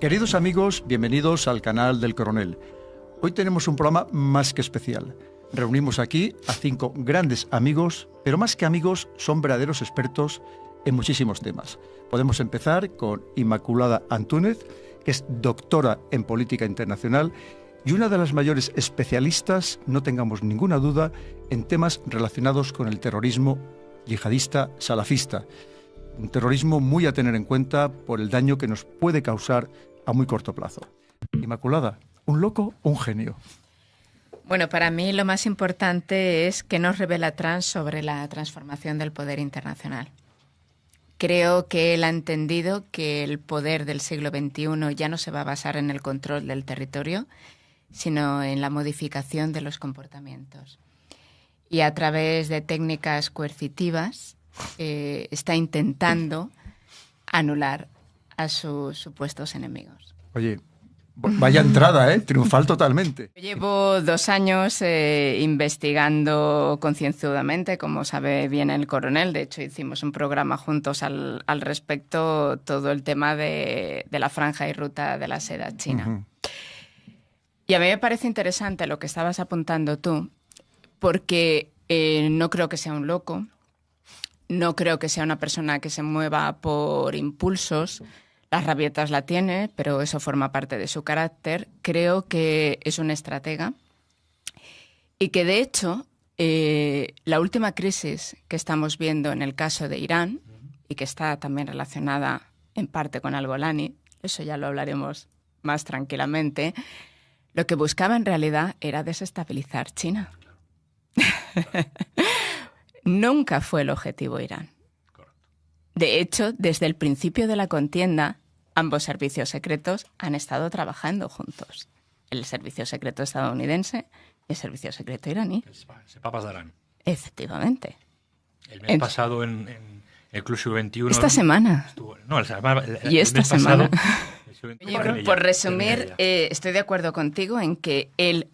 Queridos amigos, bienvenidos al canal del Coronel. Hoy tenemos un programa más que especial. Reunimos aquí a 5 grandes amigos, pero más que amigos, son verdaderos expertos en muchísimos temas. Podemos empezar con Inmaculada Antúnez, que es doctora en política internacional y una de las mayores especialistas, no tengamos ninguna duda, en temas relacionados con el terrorismo yihadista salafista. Un terrorismo muy a tener en cuenta por el daño que nos puede causar a muy corto plazo. Inmaculada, ¿un loco o un genio? Bueno, para mí lo más importante es que nos revela Trump sobre la transformación del poder internacional. Creo que él ha entendido que el poder del siglo XXI ya no se va a basar en el control del territorio, sino en la modificación de los comportamientos. Y a través de técnicas coercitivas está intentando anular a sus supuestos enemigos. Oye, vaya entrada, triunfal totalmente. Llevo 2 años investigando concienzudamente, como sabe bien el coronel. De hecho, hicimos un programa juntos al respecto, todo el tema de la franja y ruta de la seda china. Uh-huh. Y a mí me parece interesante lo que estabas apuntando tú, porque no creo que sea un loco, no creo que sea una persona que se mueva por impulsos. Las rabietas la tiene, pero eso forma parte de su carácter. Creo que es un estratega y que, de hecho, la última crisis que estamos viendo en el caso de Irán y que está también relacionada en parte con al-Golani, eso ya lo hablaremos más tranquilamente, lo que buscaba en realidad era desestabilizar China. Nunca fue el objetivo Irán. De hecho, desde el principio de la contienda, ambos servicios secretos han estado trabajando juntos. El servicio secreto estadounidense y el servicio secreto iraní. Se papasarán. Efectivamente. El mes pasado en el Club Sub-21... Esta semana. Y esta semana. Oye, por resumir, estoy de acuerdo contigo en que él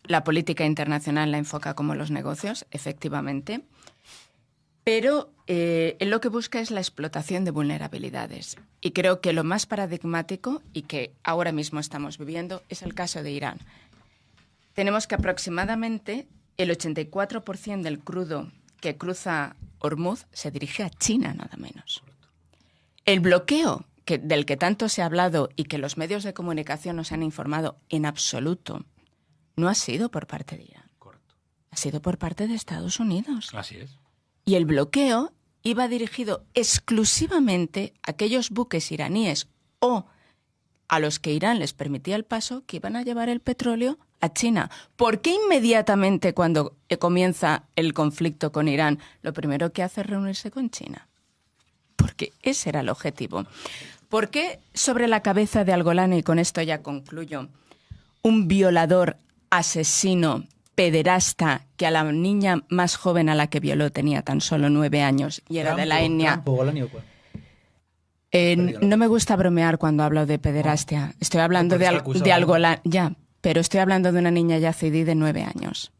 la política internacional la enfoca como los negocios, efectivamente, pero él lo que busca es la explotación de vulnerabilidades. Y creo que lo más paradigmático, y que ahora mismo estamos viviendo, es el caso de Irán. Tenemos que aproximadamente el 84% del crudo que cruza Hormuz se dirige a China, nada menos. El bloqueo del que tanto se ha hablado y que los medios de comunicación nos han informado en absoluto, no ha sido por parte de Irán. Correcto. Ha sido por parte de Estados Unidos. Así es. Y el bloqueo iba dirigido exclusivamente a aquellos buques iraníes o a los que Irán les permitía el paso que iban a llevar el petróleo a China. ¿Por qué inmediatamente cuando comienza el conflicto con Irán lo primero que hace es reunirse con China? Porque ese era el objetivo. ¿Por qué sobre la cabeza de al-Golani, y con esto ya concluyo, un violador, asesino, pederasta, que a la niña más joven a la que violó tenía tan solo 9 años y era de la etnia... No me gusta bromear cuando hablo de pederastia. Estoy hablando de al-Golani, ya, pero estoy hablando de una niña yazidí de 9 años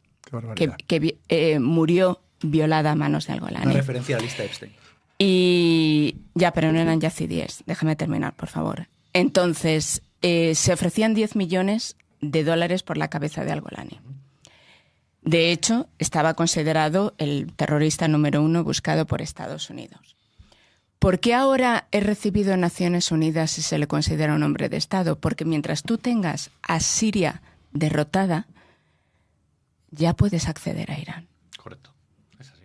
que murió violada a manos de al-Golani. Una referencia a la lista Epstein. Y ya, pero no eran yazidíes. Déjame terminar, por favor. Entonces, se ofrecían $10 millones por la cabeza de al-Golani. De hecho, estaba considerado el terrorista número 1 buscado por Estados Unidos. ¿Por qué ahora es recibido en Naciones Unidas si se le considera un hombre de Estado? Porque mientras tú tengas a Siria derrotada, ya puedes acceder a Irán. Correcto. Es así.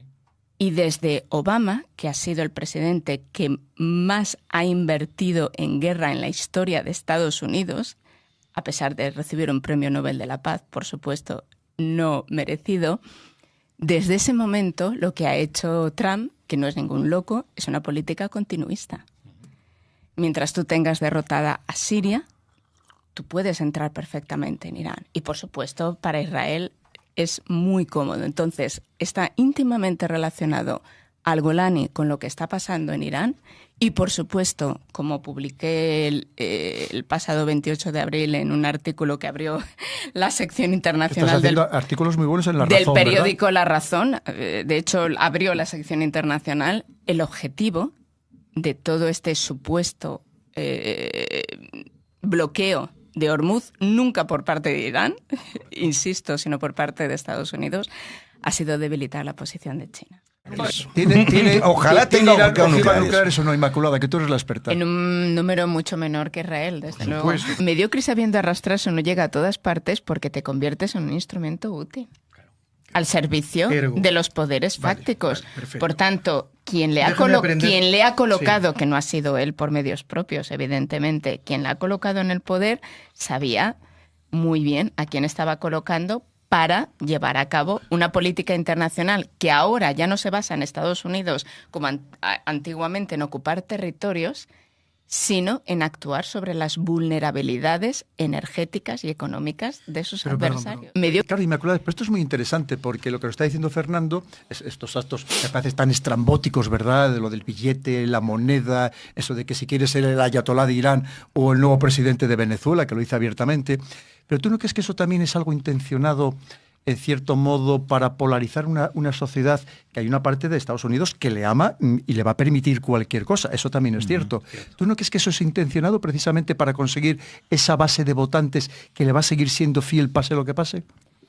Y desde Obama, que ha sido el presidente que más ha invertido en guerra en la historia de Estados Unidos, a pesar de recibir un premio Nobel de la Paz, por supuesto, no merecido, desde ese momento lo que ha hecho Trump, que no es ningún loco, es una política continuista. Mientras tú tengas derrotada a Siria, tú puedes entrar perfectamente en Irán. Y, por supuesto, para Israel es muy cómodo. Entonces, está íntimamente relacionado al-Golani con lo que está pasando en Irán y, por supuesto, como publiqué el pasado 28 de abril en un artículo que abrió la sección internacional artículos muy buenos en La Razón, del periódico ¿verdad? La Razón, de hecho abrió la sección internacional, el objetivo de todo este supuesto bloqueo de Hormuz, nunca por parte de Irán, insisto, sino por parte de Estados Unidos, ha sido debilitar la posición de China. Ojalá tenga Irán ojivas nucleares nucleares. o no, Inmaculada, que tú eres la experta. En un número mucho menor que Israel, desde luego. supuesto. Mediocre sabiendo arrastrarse no llega a todas partes porque te conviertes en un instrumento útil. Al servicio de los poderes fácticos. perfecto. Por tanto, quien le ha colocado, que no ha sido él por medios propios, evidentemente, quien le ha colocado en el poder, sabía muy bien a quién estaba colocando para llevar a cabo una política internacional que ahora ya no se basa en Estados Unidos, como antiguamente, en ocupar territorios, sino en actuar sobre las vulnerabilidades energéticas y económicas de sus adversarios. Claro, Inmaculada, pero esto es muy interesante porque lo que nos está diciendo Fernando, estos actos me parecen tan estrambóticos, ¿verdad? De lo del billete, la moneda, eso de que si quieres ser el ayatolá de Irán o el nuevo presidente de Venezuela, que lo dice abiertamente. Pero ¿tú no crees que eso también es algo intencionado, en cierto modo, para polarizar una sociedad que hay una parte de Estados Unidos que le ama y le va a permitir cualquier cosa? Eso también es cierto. ¿Tú no crees que eso es intencionado precisamente para conseguir esa base de votantes que le va a seguir siendo fiel pase lo que pase?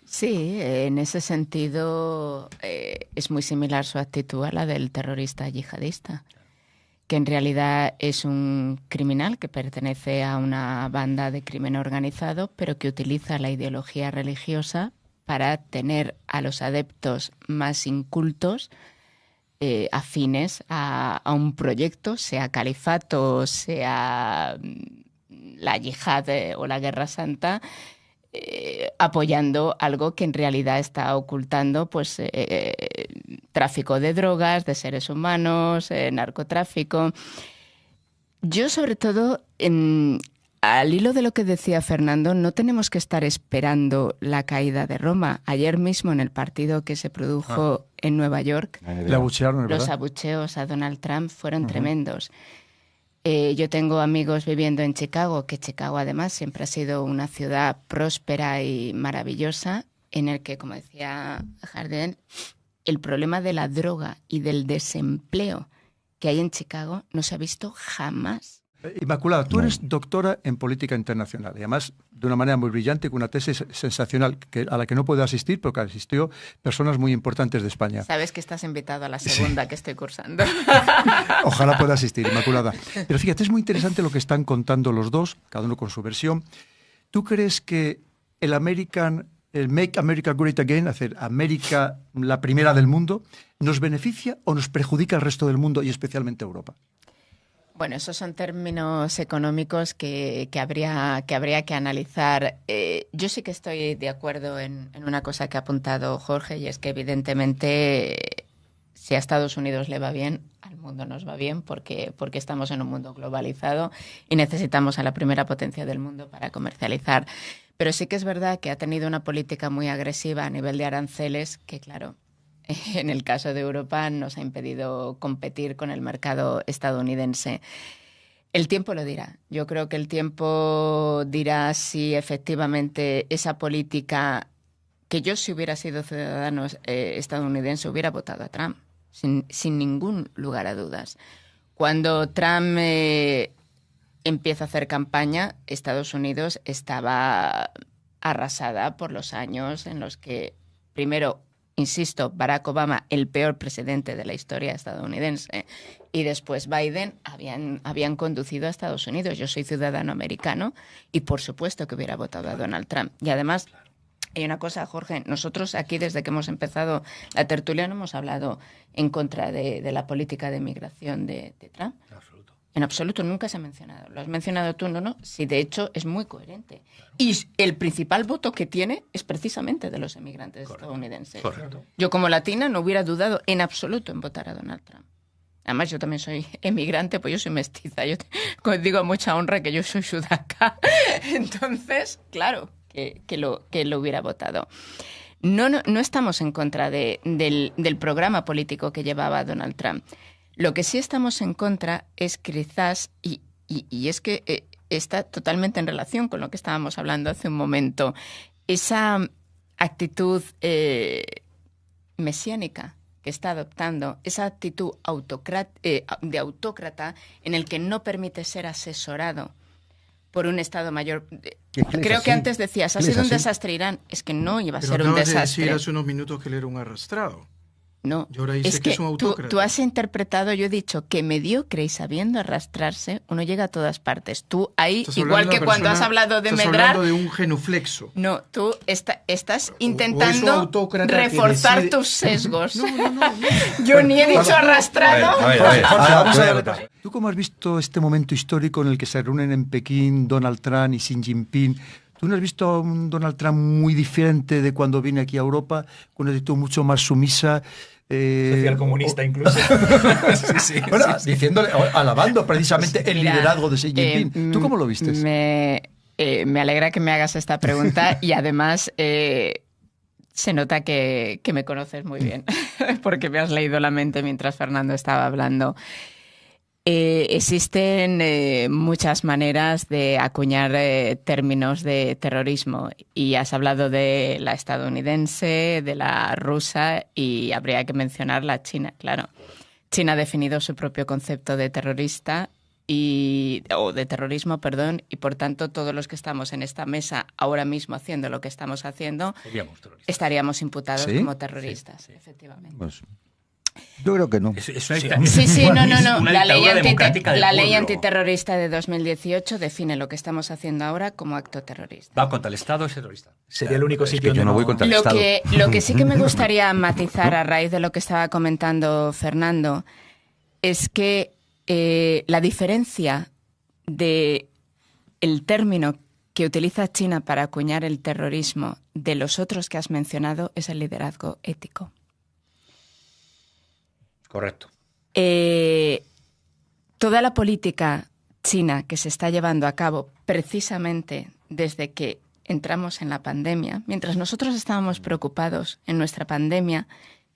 Sí, en ese sentido es muy similar su actitud a la del terrorista yihadista, que en realidad es un criminal que pertenece a una banda de crimen organizado, pero que utiliza la ideología religiosa para tener a los adeptos más incultos afines a un proyecto, sea califato, sea la yihad o la guerra santa, apoyando algo que en realidad está ocultando pues tráfico de drogas, de seres humanos, narcotráfico. Yo, sobre todo, al hilo de lo que decía Fernando, no tenemos que estar esperando la caída de Roma. Ayer mismo, en el partido que se produjo en Nueva York, Le abuchearon, ¿verdad? los abucheos a Donald Trump fueron tremendos. Yo tengo amigos viviendo en Chicago, que Chicago además siempre ha sido una ciudad próspera y maravillosa, en el que, como decía Jardel, el problema de la droga y del desempleo que hay en Chicago no se ha visto jamás. Inmaculada, tú eres doctora en política internacional y además de una manera muy brillante, con una tesis sensacional a la que no puedo asistir, pero que asistió personas muy importantes de España. Sabes que estás invitado a la segunda que estoy cursando. Ojalá pueda asistir, Inmaculada. Pero fíjate, es muy interesante lo que están contando los dos, cada uno con su versión. ¿Tú crees que el Make America Great Again, hacer América la primera del mundo, nos beneficia o nos perjudica al resto del mundo y especialmente a Europa? Bueno, esos son términos económicos que habría que analizar. Yo sí que estoy de acuerdo en una cosa que ha apuntado Jorge, y es que evidentemente si a Estados Unidos le va bien, al mundo nos va bien, porque estamos en un mundo globalizado y necesitamos a la primera potencia del mundo para comercializar. Pero sí que es verdad que ha tenido una política muy agresiva a nivel de aranceles que, claro, en el caso de Europa nos ha impedido competir con el mercado estadounidense. El tiempo lo dirá. Yo creo que el tiempo dirá si efectivamente esa política, que yo, si hubiera sido ciudadano estadounidense, hubiera votado a Trump, sin ningún lugar a dudas. Cuando Trump empieza a hacer campaña, Estados Unidos estaba arrasada por los años en los que, primero, insisto, Barack Obama, el peor presidente de la historia estadounidense, y después Biden habían conducido a Estados Unidos. Yo soy ciudadano americano y por supuesto que hubiera votado a Donald Trump. Y además, hay una cosa, Jorge, nosotros aquí desde que hemos empezado la tertulia no hemos hablado en contra de la política de migración de Trump. En absoluto, nunca se ha mencionado. Lo has mencionado tú, no. Sí, de hecho, es muy coherente. Y el principal voto que tiene es precisamente de los emigrantes estadounidenses. Correcto. Yo, como latina, no hubiera dudado en absoluto en votar a Donald Trump. Además, yo también soy emigrante, pues yo soy mestiza. Yo digo a mucha honra que yo soy sudaca. Entonces, claro, que lo hubiera votado. No estamos en contra del programa político que llevaba Donald Trump. Lo que sí estamos en contra es quizás, y es que está totalmente en relación con lo que estábamos hablando hace un momento, esa actitud mesiánica que está adoptando, esa actitud de autócrata en el que no permite ser asesorado por un Estado Mayor. Es Creo así. que antes decías, ha Es sido un así. desastre Irán. Es que no iba a Pero ser un acabas de desastre. decir hace unos minutos que él era un arrastrado. No, Y ahora dice es que que es un tú autócrata. has interpretado, yo he dicho que mediocre y sabiendo arrastrarse, uno llega a todas partes. Tú ahí, Estás igual hablando que de una cuando has persona- hablado de estás medrar, hablando de un genuflexo. no, tú estás o es intentando un autócrata que reforzar decide- tus sesgos. Yo ni he dicho arrastrado. Jorge, vamos a ver. Bueno. ¿Tú cómo has visto este momento histórico en el que se reúnen en Pekín Donald Trump y Xi Jinping? ¿Tú no has visto a un Donald Trump muy diferente de cuando viene aquí a Europa, con una actitud mucho más sumisa? Social comunista incluso. Sí, sí, Bueno, sí, sí. diciéndole, alabando precisamente el Mira, liderazgo de Xi Jinping. ¿Tú cómo lo viste? Me alegra que me hagas esta pregunta y además se nota que me conoces muy bien porque me has leído la mente mientras Fernando estaba hablando. Existen muchas maneras de acuñar términos de terrorismo y has hablado de la estadounidense, de la rusa y habría que mencionar la china, claro. China ha definido su propio concepto de terrorista o de terrorismo, perdón, y por tanto todos los que estamos en esta mesa ahora mismo haciendo lo que estamos haciendo Seríamos terroristas. estaríamos imputados ¿Sí? como terroristas, Sí. efectivamente. Pues, yo creo que no. Es una Sí, dictadura. Sí, no. Es una La ley, dictadura democrática del la ley pueblo. antiterrorista de 2018 define lo que estamos haciendo ahora como acto terrorista. Va contra el Estado, es terrorista. Sería el único Es sitio que yo donde no voy contra el Estado. Lo que sí que me gustaría matizar a raíz de lo que estaba comentando Fernando es que la diferencia de el término que utiliza China para acuñar el terrorismo de los otros que has mencionado es el liderazgo ético. Correcto. Toda la política china que se está llevando a cabo precisamente desde que entramos en la pandemia, mientras nosotros estábamos preocupados en nuestra pandemia,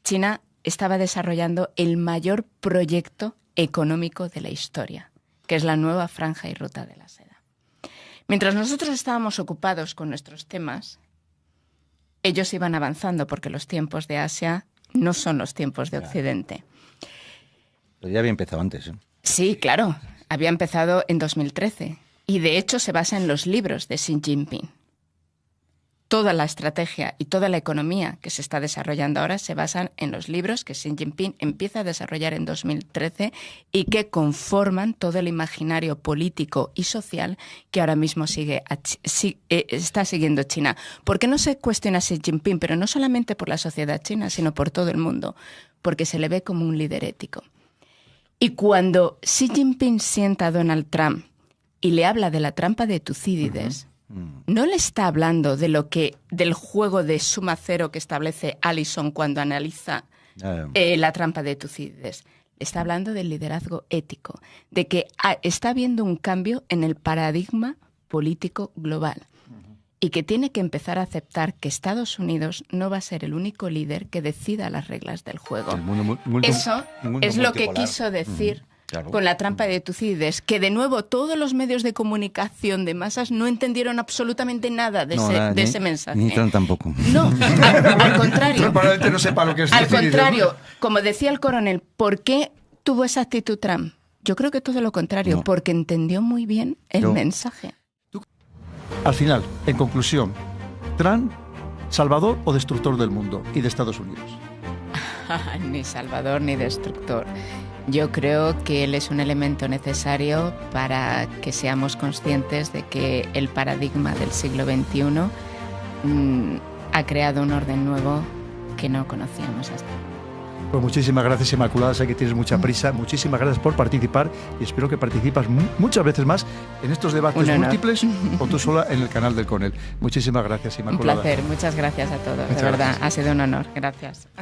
China estaba desarrollando el mayor proyecto económico de la historia, que es la nueva franja y ruta de la seda. Mientras nosotros estábamos ocupados con nuestros temas, ellos iban avanzando porque los tiempos de Asia no son los tiempos de Occidente. Pero ya había empezado antes. Sí, claro. Había empezado en 2013 y de hecho se basa en los libros de Xi Jinping. Toda la estrategia y toda la economía que se está desarrollando ahora se basan en los libros que Xi Jinping empieza a desarrollar en 2013 y que conforman todo el imaginario político y social que ahora mismo está siguiendo China. ¿Por qué no se cuestiona a Xi Jinping? Pero no solamente por la sociedad china, sino por todo el mundo, porque se le ve como un líder ético. Y cuando Xi Jinping sienta a Donald Trump y le habla de la trampa de Tucídides, no le está hablando de del juego de suma cero que establece Allison cuando analiza la trampa de Tucídides. Le está hablando del liderazgo ético, de que está habiendo un cambio en el paradigma político global. Y que tiene que empezar a aceptar que Estados Unidos no va a ser el único líder que decida las reglas del juego. Eso es lo que quiso decir Claro. con la trampa de Tucídides, que de nuevo todos los medios de comunicación de masas no entendieron absolutamente nada de ese mensaje. Ni Trump tampoco. No, al contrario. Probablemente no sepa lo que es Al Tucídides, contrario, como decía el coronel, ¿por qué tuvo esa actitud Trump? Yo creo que todo lo contrario, No. porque entendió muy bien el No. mensaje. Al final, en conclusión, ¿Trump, salvador o destructor del mundo y de Estados Unidos? Ni salvador ni destructor. Yo creo que él es un elemento necesario para que seamos conscientes de que el paradigma del siglo XXI ha creado un orden nuevo que no conocíamos hasta ahora. Pues muchísimas gracias, Inmaculada. Sé que tienes mucha prisa. Muchísimas gracias por participar y espero que participas muchas veces más en estos debates Un honor. múltiples o tú sola en el canal del Coronel. Muchísimas gracias, Un Inmaculada. placer. Muchas gracias a todos. Muchas de verdad, gracias. ha sido un honor. Gracias.